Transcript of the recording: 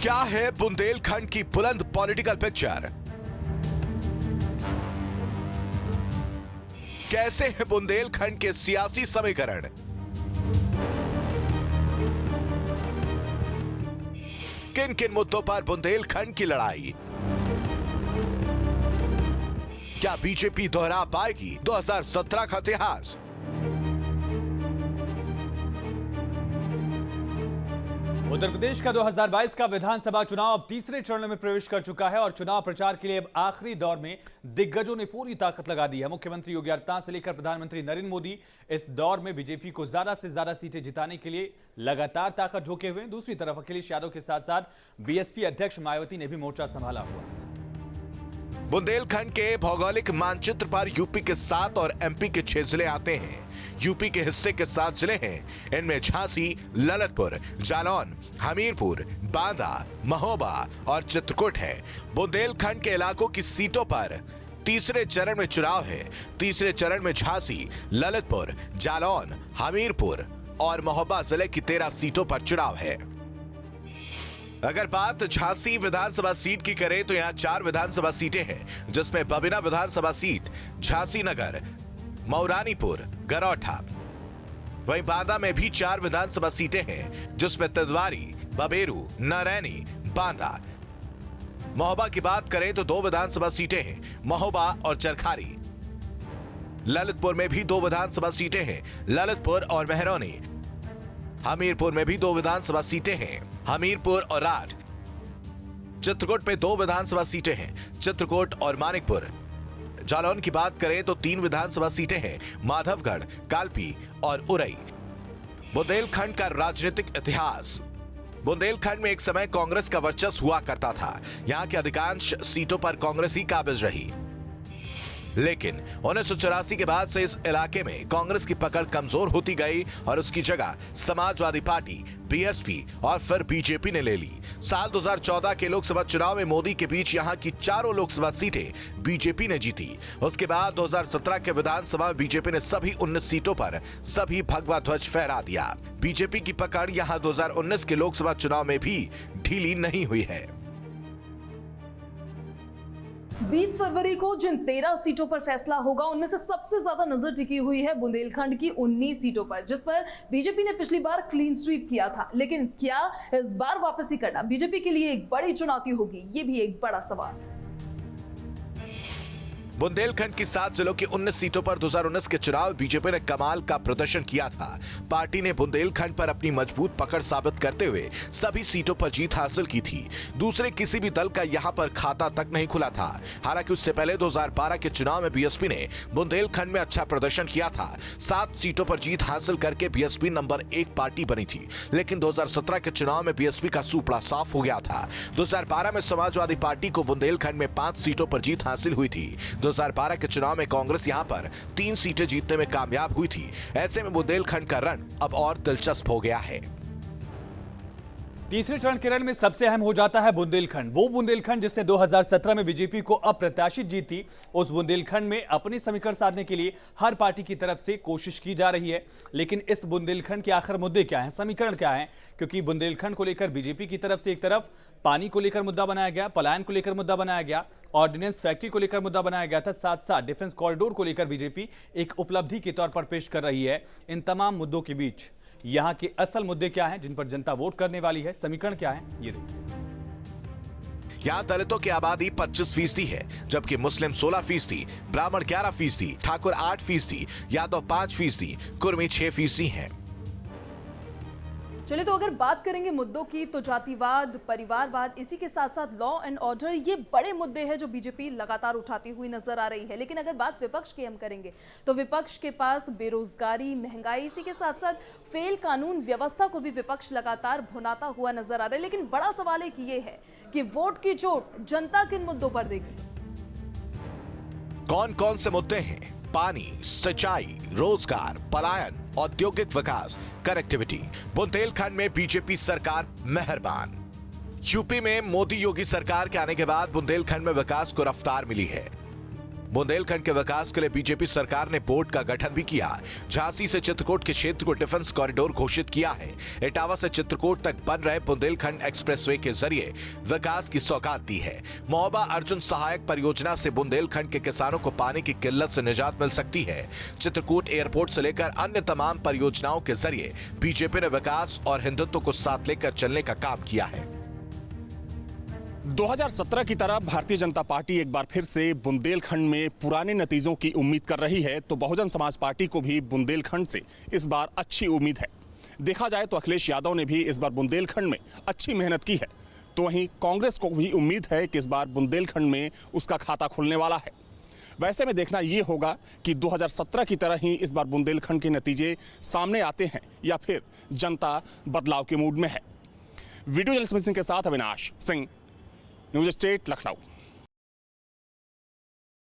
क्या है बुंदेलखंड की बुलंद पॉलिटिकल पिक्चर? कैसे है बुंदेलखंड के सियासी समीकरण? किन किन मुद्दों पर बुंदेलखंड की लड़ाई? क्या बीजेपी दोहरा पाएगी 2017 का इतिहास? उत्तर प्रदेश का 2022 का विधानसभा चुनाव अब तीसरे चरण में प्रवेश कर चुका है और चुनाव प्रचार के लिए अब आखिरी दौर में दिग्गजों ने पूरी ताकत लगा दी है। मुख्यमंत्री योगी आदित्यनाथ से लेकर प्रधानमंत्री नरेंद्र मोदी इस दौर में बीजेपी को ज्यादा से ज्यादा सीटें जिताने के लिए लगातार ताकत झोंके हुए हैं। दूसरी तरफ अखिलेश यादव के साथ साथ बीएसपी अध्यक्ष मायावती ने भी मोर्चा संभाला हुआ। बुंदेलखंड के भौगोलिक मानचित्र पर यूपी के 7 और एमपी के 6 जिले आते हैं। यूपी के हिस्से के 7 जिले हैं। इनमें झांसी, ललितपुर, जालौन, हमीरपुर, बांदा, महोबा और चित्रकूट है। बुंदेलखंड के इलाकों की सीटों पर तीसरे चरण में चुनाव है। तीसरे चरण में झांसी, ललितपुर, जालौन, हमीरपुर और महोबा जिले की 13 सीटों पर चुनाव है। अगर बात झांसी विधानसभा सीट की करें तो यहां 4 विधानसभा सीटें हैं, जिसमें बबिना विधानसभा सीट, झांसी नगर, मऊरानीपुर, गरौठा। वहीं बांदा में भी 4 विधानसभा सीटें हैं, जिसमें तिदवारी, बबेरू, नारैनी, बांदा। महोबा की बात करें तो 2 विधानसभा सीटें हैं, महोबा और चरखारी। ललितपुर में भी 2 विधानसभा सीटें हैं, ललितपुर और मेहरौनी। हमीरपुर में भी 2 विधानसभा सीटें हैं, हमीरपुर और राठ। चित्रकूट में 2 विधानसभा सीटें हैं, चित्रकूट और मानिकपुर। जालौन की बात करें तो 3 विधानसभा सीटें हैं, माधवगढ़, कालपी और उरई। बुंदेलखंड का राजनीतिक इतिहास। बुंदेलखंड में एक समय कांग्रेस का वर्चस्व हुआ करता था। यहां की अधिकांश सीटों पर कांग्रेस ही काबिज रही, लेकिन 1984 के बाद से इस इलाके में कांग्रेस की पकड़ कमजोर होती गई और उसकी जगह समाजवादी पार्टी, बीएसपी और फिर बीजेपी ने ले ली। साल 2014 के लोकसभा चुनाव में मोदी के बीच यहां की 4 लोकसभा सीटें बीजेपी ने जीती। उसके बाद 2017 के विधानसभा में बीजेपी ने सभी 19 सीटों पर सभी भगवा ध्वज फहरा दिया। बीजेपी की पकड़ यहां 2019 के लोकसभा चुनाव में भी ढीली नहीं हुई है। 20 फरवरी को जिन 13 सीटों पर फैसला होगा, उनमें से सबसे ज्यादा नजर टिकी हुई है बुंदेलखंड की 19 सीटों पर, जिस पर बीजेपी ने पिछली बार क्लीन स्वीप किया था। लेकिन क्या इस बार वापसी करना बीजेपी के लिए एक बड़ी चुनौती होगी? ये भी एक बड़ा सवाल। बुंदेलखंड की 7 जिलों की 19 सीटों पर 2019 के चुनाव बीजेपी ने कमाल का प्रदर्शन किया था। पार्टी ने बुंदेलखंड पर अपनी मजबूत पकड़ साबित करते हुए सभी सीटों पर जीत हासिल की थी। दूसरे किसी भी दल का यहां पर खाता तक नहीं खुला था। हालांकि उससे पहले 2012 के चुनाव में बीएसपी ने बुंदेलखंड में अच्छा प्रदर्शन किया था। 7 सीटों पर जीत हासिल करके बीएसपी नंबर 1 पार्टी बनी थी। लेकिन 2017 के चुनाव में बीएसपी का सूपड़ा साफ हो गया था। 2012 में समाजवादी पार्टी को बुंदेलखंड में 5 सीटों पर जीत हासिल हुई थी। 2012 के चुनाव में कांग्रेस यहां पर 3 सीटें जीतने में कामयाब हुई थी। ऐसे में बुंदेलखंड का रण अब और दिलचस्प हो गया है। तीसरे चरण के रण में सबसे अहम हो जाता है बुंदेलखंड। वो बुंदेलखंड जिससे 2017 में बीजेपी को अप्रत्याशित जीत थी। उस बुंदेलखंड में अपनी समीकरण साधने के लिए हर पार्टी की तरफ से कोशिश की जा रही है। लेकिन इस बुंदेलखंड के आखिर मुद्दे क्या हैं, समीकरण क्या हैं? क्योंकि बुंदेलखंड को लेकर बीजेपी की तरफ से एक तरफ पानी को लेकर मुद्दा बनाया गया, पलायन को लेकर मुद्दा बनाया गया, ऑर्डिनेंस फैक्ट्री को लेकर मुद्दा बनाया गया था, साथ साथ डिफेंस कॉरिडोर को लेकर बीजेपी एक उपलब्धि के तौर पर पेश कर रही है। इन तमाम मुद्दों के बीच यहां के असल मुद्दे क्या हैं, जिन पर जनता वोट करने वाली है, समीकरण क्या है, ये देखिए। यहां दलितों की आबादी 25% है, जबकि मुस्लिम 16%, ब्राह्मण 11%, ठाकुर 8%, यादव 5%, कुर्मी 6% हैं। चलिए, तो अगर बात करेंगे मुद्दों की, तो जातिवाद, परिवारवाद, इसी के साथ साथ लॉ एंड ऑर्डर, ये बड़े मुद्दे हैं जो बीजेपी लगातार उठाती हुई नजर आ रही है। लेकिन अगर बात विपक्ष की हम करेंगे, तो विपक्ष के पास बेरोजगारी, महंगाई, इसी के साथ साथ फेल कानून व्यवस्था को भी विपक्ष लगातार भुनाता हुआ नजर आ रहा है। लेकिन बड़ा सवाल एक ये है कि वोट की चोट जनता किन मुद्दों पर देगी? कौन कौन से मुद्दे हैं? पानी, सिंचाई, रोजगार, पलायन, औद्योगिक विकास, कनेक्टिविटी। बुंदेलखंड में बीजेपी सरकार मेहरबान। यूपी में मोदी योगी सरकार के आने के बाद बुंदेलखंड में विकास को रफ्तार मिली है। बुंदेलखंड के विकास के लिए बीजेपी सरकार ने बोर्ड का गठन भी किया। झांसी से चित्रकूट के क्षेत्र को डिफेंस कॉरिडोर घोषित किया है। इटावा से चित्रकूट तक बन रहे बुंदेलखंड एक्सप्रेसवे के जरिए विकास की सौगात दी है। महोबा अर्जुन सहायक परियोजना से बुंदेलखंड के किसानों को पानी की किल्लत से निजात मिल सकती है। चित्रकूट एयरपोर्ट से लेकर अन्य तमाम परियोजनाओं के जरिए बीजेपी ने विकास और हिंदुत्व को साथ लेकर चलने का काम किया है। 2017 की तरह भारतीय जनता पार्टी एक बार फिर से बुंदेलखंड में पुराने नतीजों की उम्मीद कर रही है, तो बहुजन समाज पार्टी को भी बुंदेलखंड से इस बार अच्छी उम्मीद है। देखा जाए तो अखिलेश यादव ने भी इस बार बुंदेलखंड में अच्छी मेहनत की है, तो वहीं कांग्रेस को भी उम्मीद है कि इस बार बुंदेलखंड में उसका खाता खुलने वाला है। वैसे में देखना ये होगा कि 2017 की तरह ही इस बार बुंदेलखंड के नतीजे सामने आते हैं या फिर जनता बदलाव के मूड में है। वीडियो जर्नलिस्ट सिंह के साथ अविनाश सिंह, न्यूज़ स्टेट, लखनऊ।